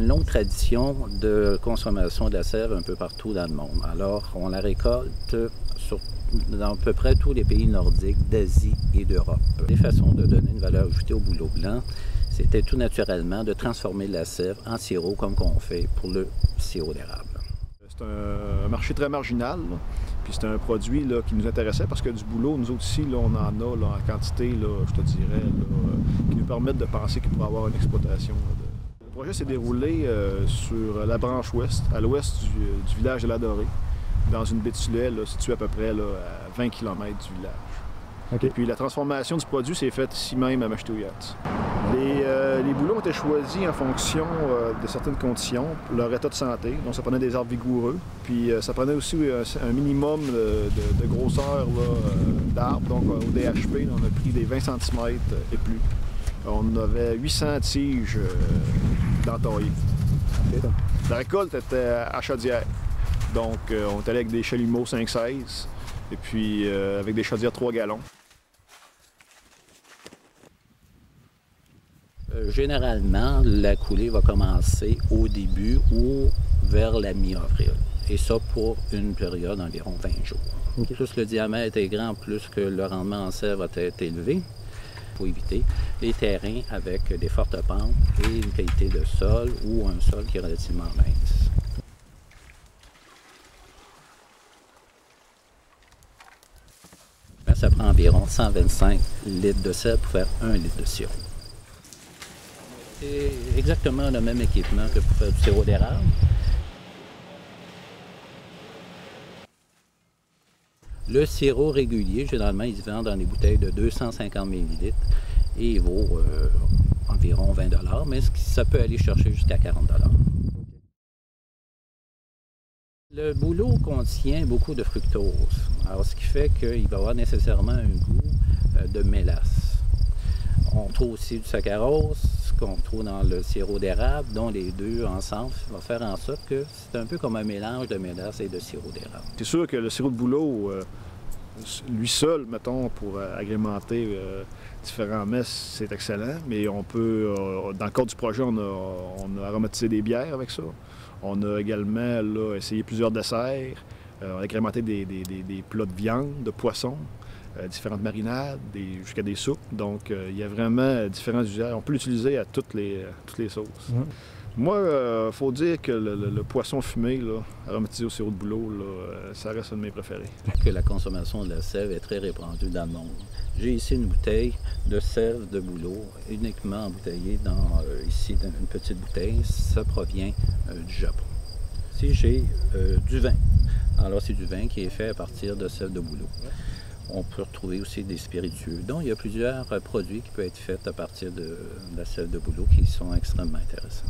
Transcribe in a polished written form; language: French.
une longue tradition de consommation de la sève un peu partout dans le monde. Alors, on la récolte dans à peu près tous les pays nordiques, d'Asie et d'Europe. Les façons de donner une valeur ajoutée au bouleau blanc, c'était tout naturellement de transformer la sève en sirop comme on fait pour le sirop d'érable. C'est un marché très marginal, là. Puis c'est un produit là, qui nous intéressait parce que du bouleau, nous autres ici, là, on en a là, en quantité, là, je te dirais, là, qui nous permettent de penser qu'il pourrait y avoir une exploitation. Là. Le projet s'est déroulé sur la branche ouest, à l'ouest du village de la Dorée, dans une baie de Sulay, là, située à peu près là, à 20 km du village. Okay. Et puis la transformation du produit s'est faite ici même à Mashteuiatz. Les bouleaux ont été choisis en fonction de certaines conditions, leur état de santé. Donc ça prenait des arbres vigoureux, puis ça prenait aussi un minimum de grosseur d'arbres. Donc au DHP, on a pris des 20 cm et plus. On avait 800 tiges d'entaillées. Okay. La récolte était à chaudière. Donc on est allé avec des chalumeaux 5-16 et puis avec des chaudières 3 gallons. Généralement, la coulée va commencer au début ou vers la mi-avril. Et ça pour une période d'environ 20 jours. Okay. Plus le diamètre est grand, plus que le rendement en sève va être élevé. Il faut éviter les terrains avec des fortes pentes et une qualité de sol ou un sol qui est relativement mince. Ça prend environ 125 litres de sel pour faire 1 litre de sirop. C'est exactement le même équipement que pour faire du sirop d'érable. Le sirop régulier, généralement, il se vend dans des bouteilles de 250 ml et il vaut environ 20 $, mais ça peut aller chercher jusqu'à 40 $. Le bouleau contient beaucoup de fructose, alors ce qui fait qu'il va avoir nécessairement un goût de mélasse. On trouve aussi du saccharose qu'on trouve dans le sirop d'érable, dont les deux ensemble vont faire en sorte que c'est un peu comme un mélange de mélasse et de sirop d'érable. C'est sûr que le sirop de bouleau, lui seul, mettons, pour agrémenter différents mets, c'est excellent, mais on peut, dans le cadre du projet, on a aromatisé des bières avec ça. On a également là, essayé plusieurs desserts, on a agrémenté des plats de viande, de poisson, différentes marinades, jusqu'à des soupes. Donc, il y a vraiment différents usages. On peut l'utiliser à toutes les sauces. Moi, il faut dire que le poisson fumé, là, aromatisé au sirop de bouleau, là, ça reste un de mes préférés. Que la consommation de la sève est très répandue dans le monde. J'ai ici une bouteille de sève de bouleau, uniquement embouteillée ici dans une petite bouteille. Ça provient du Japon. Ici, j'ai du vin. Alors, c'est du vin qui est fait à partir de sève de bouleau. On peut retrouver aussi des spiritueux. Donc, il y a plusieurs produits qui peuvent être faits à partir de la sève de bouleau qui sont extrêmement intéressants.